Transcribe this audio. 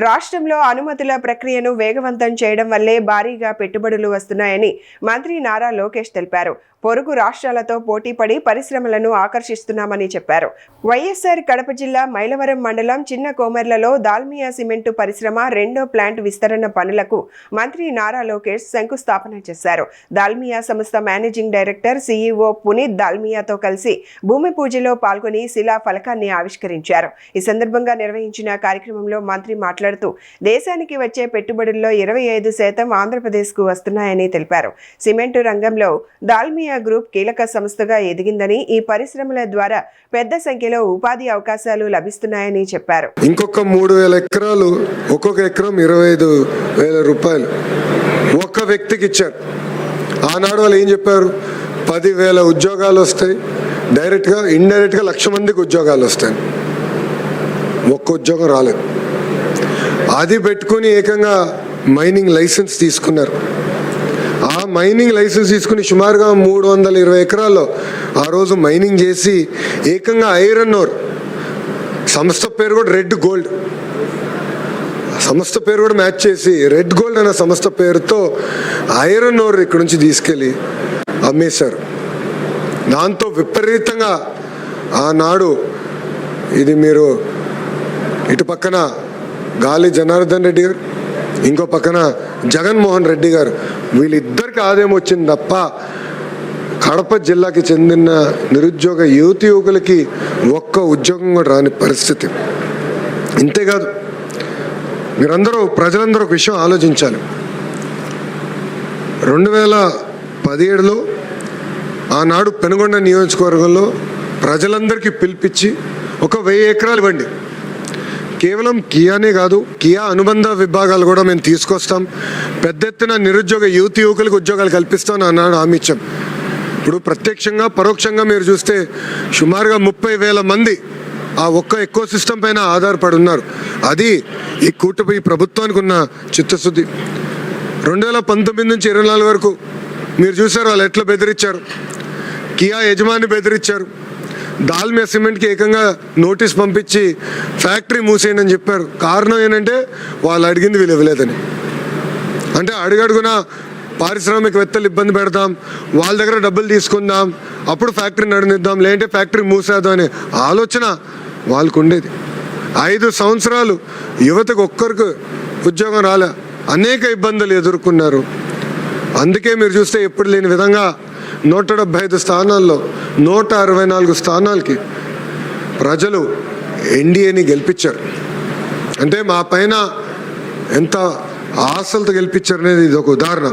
రాష్ట్రంలో అనుమతుల ప్రక్రియను వేగవంతం చేయడం వల్లే భారీగా పెట్టుబడులు వస్తున్నాయని మంత్రి నారా లోకేష్ తెలిపారు. పొరుగు రాష్ట్రాలతో పోటీపడి పరిశ్రమలను ఆకర్షిస్తున్నామని చెప్పారు. వైఎస్ఆర్ కడప జిల్లా మైలవరం మండలం చిన్న కోమెర్లలో దాల్మియా సిమెంటు పరిశ్రమ రెండో ప్లాంట్ విస్తరణ పనులకు మంత్రి నారా లోకేష్ శంకుస్థాపన చేశారు. దాల్మియా సంస్థ మేనేజింగ్ డైరెక్టర్ సీఈఓ పునీత్ దాల్మియాతో కలిసి భూమి పూజలో పాల్గొని శిలా ఫలకాన్ని ఆవిష్కరించారు. ఈ సందర్భంగా నిర్వహించిన కార్యక్రమంలో మంత్రి మాట్లాడుతూ దేశానికి వచ్చే పెట్టుబడుల్లో 25% ఆంధ్రప్రదేశ్కు వస్తున్నాయని తెలిపారు. సిమెంటు రంగంలో దాల్మియా గ్రూప్ కీలక సంస్థగా ఎదిగిందని, ఈ పరిశ్రమల ద్వారా పెద్ద సంఖ్యలో ఉపాధి అవకాశాలు లభిస్తున్నాయని చెప్పారు. ఇంకొక 3000 ఎకరాలు, ఒక్కొక్క ఎకరం 25,000 రూపాయలు ఒక్క వ్యక్తికి ఇచ్చారు. ఆనాడు వాళ్ళు ఏం చెప్పారు? 10,000 ఉద్యోగాలు వస్తాయి, డైరెక్ట్గా ఇండైరెక్ట్గా 1,00,000 మందికి ఉద్యోగాలు వస్తాయి. ఒక్క ఉద్యోగం రాలేదు. అది పెట్టుకుని ఏకంగా మైనింగ్ లైసెన్స్ తీసుకున్నారు. ఆ మైనింగ్ లైసెన్స్ తీసుకుని సుమారుగా 320 ఎకరాల్లో ఆ రోజు మైనింగ్ చేసి ఏకంగా ఐరన్ ఓర్, సంస్థ పేరు కూడా రెడ్ గోల్డ్, సంస్థ పేరు కూడా మ్యాచ్ చేసి రెడ్ గోల్డ్ అనే సంస్థ పేరుతో ఐరన్ ఓర్ ఇక్కడ నుంచి తీసుకెళ్ళి అమ్మేశారు. దాంతో విపరీతంగా ఆనాడు ఇది మీరు ఇటు పక్కన గాలి జనార్దన్ రెడ్డి గారు, ఇంకో పక్కన జగన్మోహన్ రెడ్డి గారు, వీళ్ళిద్దరికి ఆదాయం వచ్చింది తప్ప కడప జిల్లాకి చెందిన నిరుద్యోగ యువకులకి ఒక్క ఉద్యోగం కూడా రాని పరిస్థితి. ఇంతేకాదు, మీరందరూ ప్రజలందరూ ఒక విషయం ఆలోచించాలి. 2017లో ఆనాడు పెనుగొండ నియోజకవర్గంలో ప్రజలందరికీ పిలిపించి ఒక 1000 ఎకరాలు ఇవ్వండి, కేవలం కియానే కాదు, కియా అనుబంధ విభాగాలు కూడా మేము తీసుకొస్తాం, పెద్ద ఎత్తున నిరుద్యోగ యువకులకు ఉద్యోగాలు కల్పిస్తామని అన్నాడు, హామీ ఇచ్చాం. ఇప్పుడు ప్రత్యక్షంగా పరోక్షంగా మీరు చూస్తే సుమారుగా 30,000 మంది ఆ ఒక్క ఎకో సిస్టమ్ పైన ఆధారపడి ఉన్నారు. అది ఈ కూటమి ప్రభుత్వానికి ఉన్న చిత్తశుద్ధి. 2019 నుంచి 24 వరకు మీరు చూసారు వాళ్ళు ఎట్లా బెదిరించారు. కియా యజమాని బెదిరించారు. దాల్మియా సిమెంట్కి ఏకంగా నోటీస్ పంపించి ఫ్యాక్టరీ మూసేయండి అని చెప్పారు. కారణం ఏంటంటే వాళ్ళు అడిగింది వీళ్ళు ఇవ్వలేదని. అంటే అడుగడుగున పారిశ్రామికవేత్తలు ఇబ్బంది పెడతాం, వాళ్ళ దగ్గర డబ్బులు తీసుకుందాం, అప్పుడు ఫ్యాక్టరీ నడిపిద్దాం, లేదంటే ఫ్యాక్టరీ మూసేద్దాం అనే ఆలోచన వాళ్ళకు ఉండేది. 5 సంవత్సరాలు యువతకు ఒక్కరికి ఉద్యోగం రాలే, అనేక ఇబ్బందులు ఎదుర్కొన్నారు. అందుకే మీరు చూస్తే ఎప్పుడు లేని విధంగా 175 స్థానాల్లో 164 స్థానాలకి ప్రజలు ఎన్డీఏని గెలిపించారు. అంటే మా పైన ఎంత ఆశలతో గెలిపించారు అనేది ఇది ఒక ఉదాహరణ.